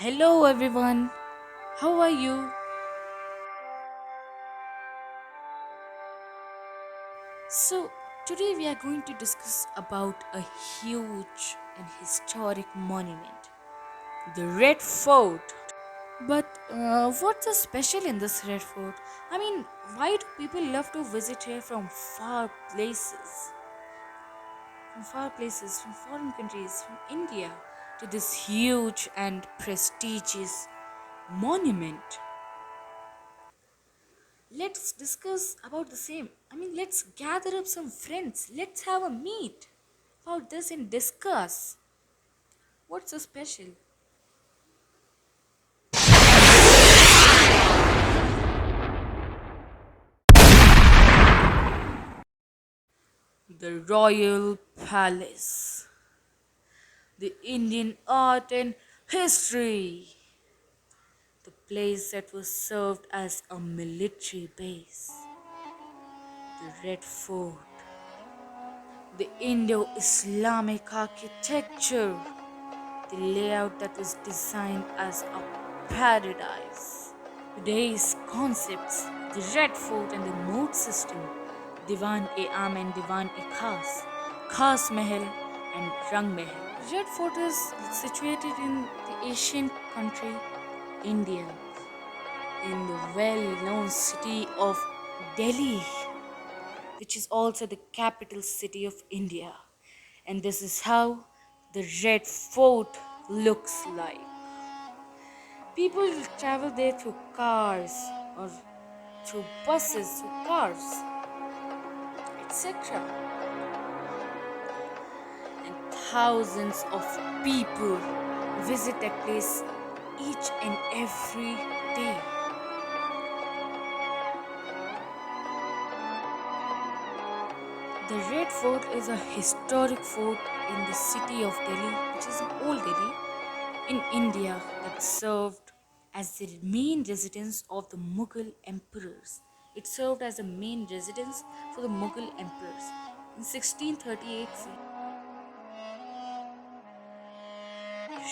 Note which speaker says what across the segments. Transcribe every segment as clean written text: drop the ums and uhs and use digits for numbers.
Speaker 1: Hello everyone, how are you? So, today we are going to discuss about a huge and historic monument, the Red Fort. But what's so special in this Red Fort? Why do people love to visit here from far places? From foreign countries, from India to this huge and prestigious monument? Let's discuss about the same. Let's gather up some friends. Let's have a meet about this and discuss what's so special. The Royal Palace, the Indian art and history, the place that was served as a military base, the Red Fort, the Indo Islamic architecture, the layout that was designed as a paradise. Today's concepts, the Red Fort and the moat system, Diwan e Am and Diwan e Khas, Khas Mahal and Rang Mahal. Red Fort is situated in the ancient country India, in the well-known city of Delhi, which is also the capital city of India. And this is how the Red Fort looks like. People travel there through cars or through buses, through cars, etc. And thousands of people visit that place each and every day. The Red Fort is a historic fort in the city of Delhi, which is old Delhi, in India, that served as the main residence of the Mughal emperors. It served as the main residence for the Mughal emperors. In 1638,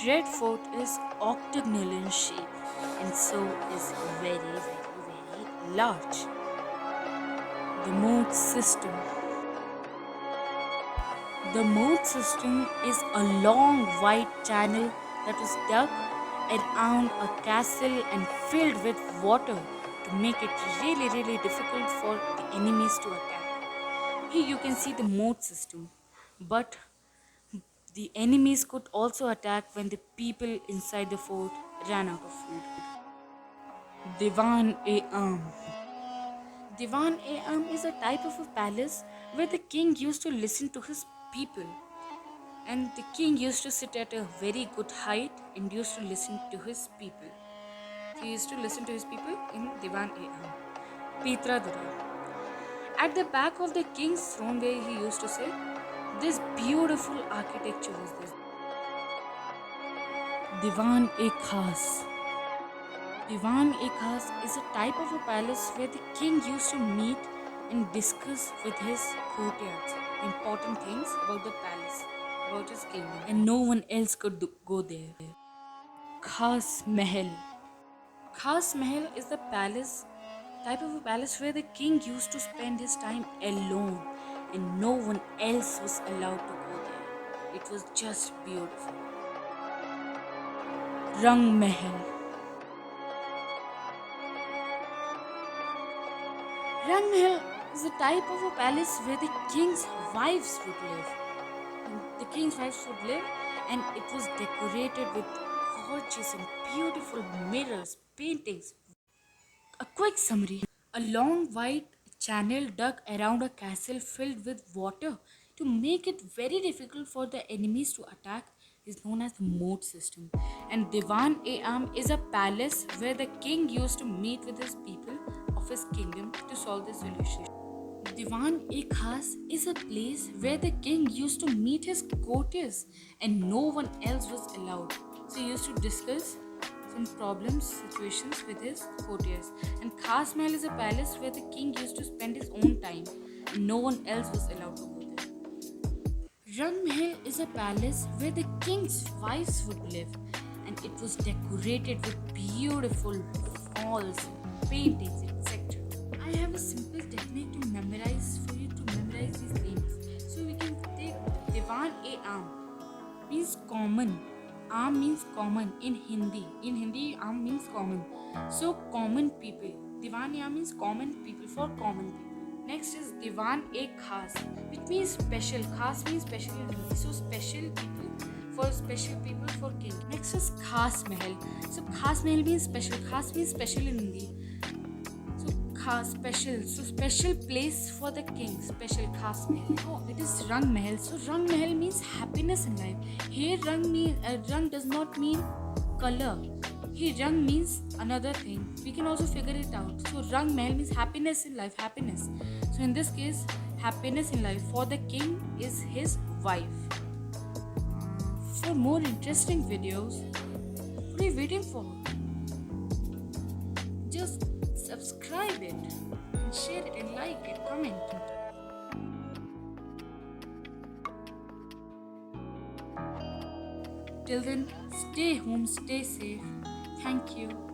Speaker 1: Red Fort is octagonal in shape and so is very large. The moat system. The moat system is a long white channel that was dug around a castle and filled with water to make it really difficult for the enemies to attack. Here you can see the moat system, but the enemies could also attack when the people inside the fort ran out of food. Diwan-e-Am. Diwan-e-Am is a type of a palace where the king used to listen to his people. And the king used to sit at a very good height and used to listen to his people. He used to listen to his people in Diwan-e-Am. Pitradara. At the back of the king's throne where he used to sit, this beautiful architecture was this. Diwan-e-Khas. Diwan-e-Khas is a type of a palace where the king used to meet and discuss with his courtiers important things about the palace, about his kingdom, and no one else could go there. Khas Mahal. Khas Mahal is the palace, type of a palace where the king used to spend his time alone and no one else was allowed to go there. It was just beautiful. Rang Mahal. Rang Mahal is a type of a palace where the king's wives would live. The king's wives would live, and it was decorated with gorgeous and beautiful mirrors, paintings. A quick summary: a long white channel dug around a castle filled with water to make it very difficult for the enemies to attack is known as the moat system. And Diwan e Am is a palace where the king used to meet with his people of his kingdom to solve the solution. Diwan e Khas is a place where the king used to meet his courtiers and no one else was allowed. So he used to discuss some problems, situations with his courtiers. And Khas Mahal is a palace where the king used to spend his own time and no one else was allowed to go there. Rang Mahal is a palace where the king's wives would live, and it was decorated with beautiful walls, paintings, etc. I have a simple technique to memorize for you to memorize these names. So we can take Diwan-e-Aam means common. Aam means common in Hindi. In Hindi, Aam means common. So common people. Diwan-e-Aam means common people for common people. Next is Diwan-e-Khas, which means special. Khas means special in Hindi. So special people for special people for king. Next is Khas Mahal. So Khas Mahal means special. Khas means special in Hindi. So khas special. So special place for the king. Special khas mahal. Oh, it is Rang Mahal. So Rang Mahal means happiness in life. Here Rang does not mean color. Here Rang means another thing. We can also figure it out. So Rang Mahal means happiness in life. Happiness. So in this case, happiness in life for the king is his wife. For more interesting videos, what are you waiting for? Just subscribe it and share it and like it, comment. Till then, stay home, stay safe. Thank you.